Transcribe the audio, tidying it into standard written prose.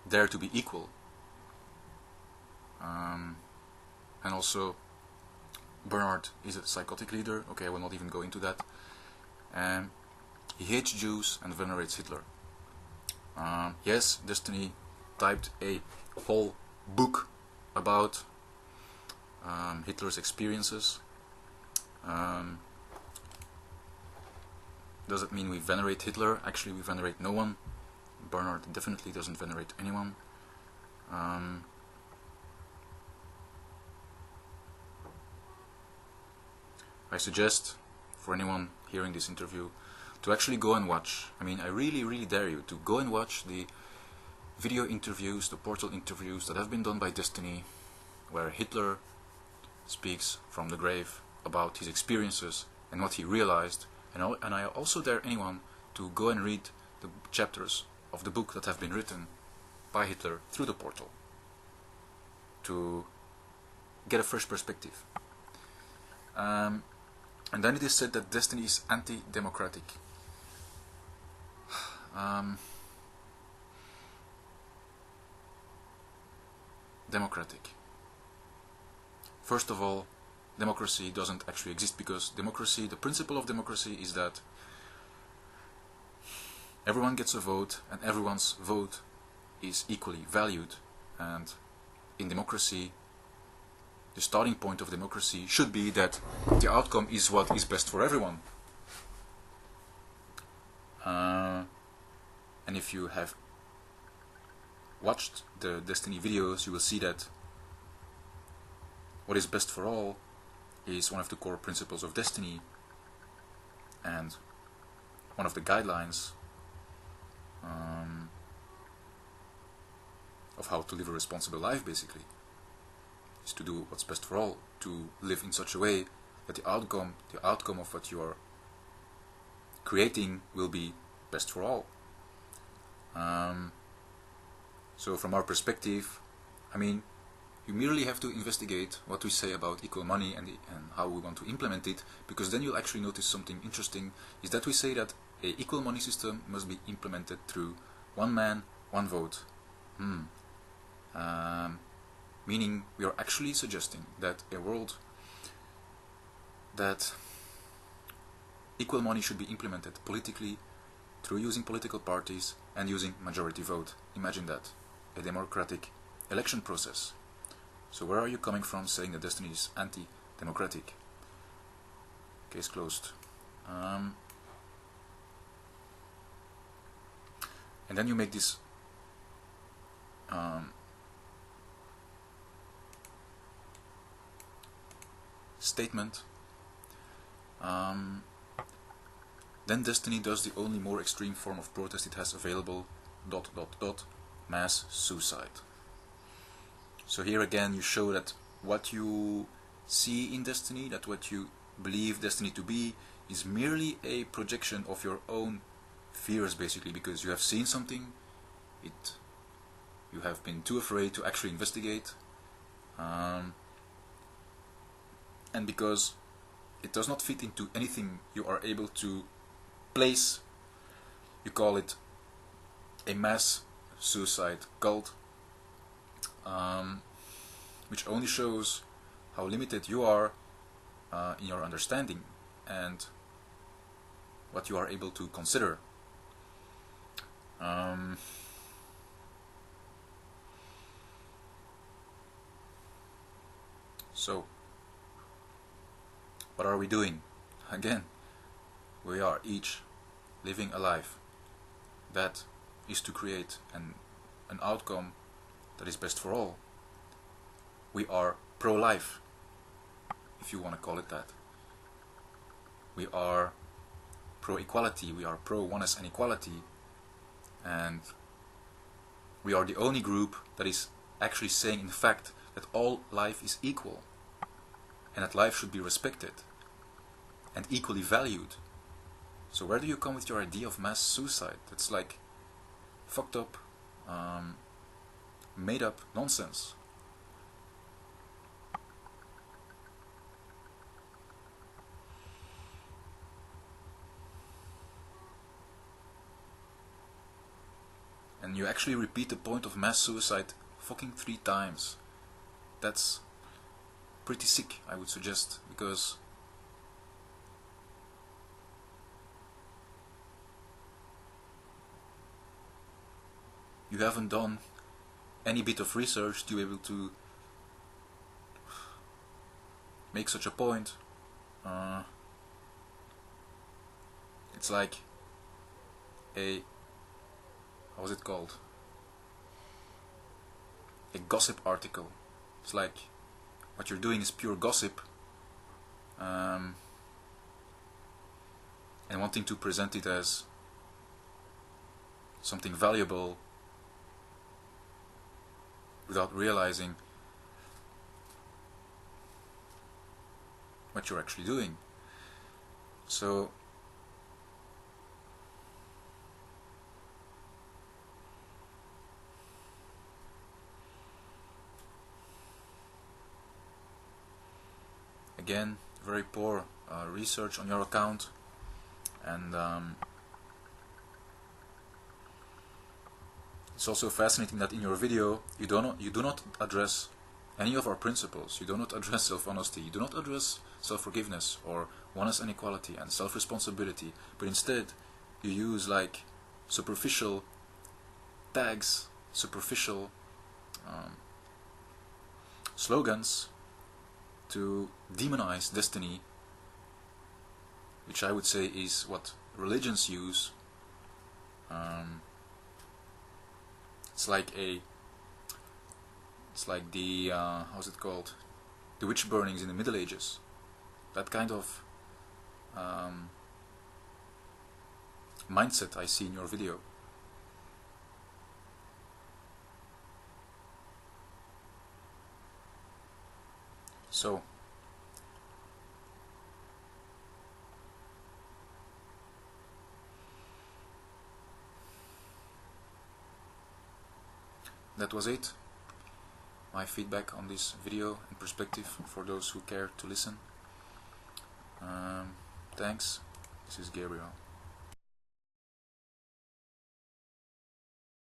dare to be equal. And also, Bernard is a psychotic leader. Okay, I will not even go into that. He hates Jews and venerates Hitler. Yes, Destiny typed a whole book about Hitler's experiences. Does it mean we venerate Hitler? Actually, we venerate no one. Bernard definitely doesn't venerate anyone. I suggest for anyone hearing this interview to actually go and watch. I mean, I really dare you to go and watch the video interviews, the portal interviews that have been done by Destiny, where Hitler speaks from the grave about his experiences and what he realized. And I also dare anyone to go and read the chapters of the book that have been written by Hitler through the portal to get a fresh perspective. And then it is said that Destiny is anti-democratic. Democratic. First of all, democracy doesn't actually exist, because democracy, the principle of democracy is that everyone gets a vote and everyone's vote is equally valued. And in democracy, the starting point of democracy should be that the outcome is what is best for everyone. And if you have watched the Destiny videos, you will see that what is best for all is one of the core principles of Destiny, and one of the guidelines of how to live a responsible life, basically, is to do what's best for all, to live in such a way that the outcome of what you are creating will be best for all. So from our perspective, I mean, you merely have to investigate what we say about equal money and how we want to implement it, because then you'll actually notice something interesting, is that we say that an equal money system must be implemented through one man, one vote. Meaning we are actually suggesting that a world that equal money should be implemented politically through using political parties and using majority vote. Imagine that, a democratic election process. So where are you coming from saying that Destiny is anti-democratic? Case closed. And then you make this statement. Then Destiny does the only more extreme form of protest it has available, ... mass suicide. So here again you show that what you see in Destiny, that what you believe Destiny to be, is merely a projection of your own fears, basically, because you have seen something, you have been too afraid to actually investigate, and because it does not fit into anything you are able to place, you call it a mass suicide cult, which only shows how limited you are in your understanding and what you are able to consider. So, what are we doing? Again, we are each living a life that is to create an outcome that is best for all. We are pro-life, if you want to call it that. We are pro-equality, we are pro-oneness and equality, and we are the only group that is actually saying, in fact, that all life is equal, and that life should be respected and equally valued. So where do you come with your idea of mass suicide? That's like fucked up, made up nonsense. And and you actually repeat the point of mass suicide fucking 3 times. That's pretty sick, I would suggest, because you haven't done any bit of research to be able to make such a point. It's like a, how was it called? A gossip article. It's like what you're doing is pure gossip, and wanting to present it as something valuable without realizing what you're actually doing. So again, very poor research on your account, and it's also fascinating that in your video you do not address any of our principles. You do not address self-honesty, you do not address self-forgiveness or oneness and equality and self-responsibility, but instead you use like superficial tags, superficial slogans to demonize destiny, which I would say is what religions use. It's like the how's it called? The witch burnings in the Middle Ages. That kind of mindset I see in your video. So that was it. My feedback on this video and perspective for those who care to listen. Thanks. This is Gabriel.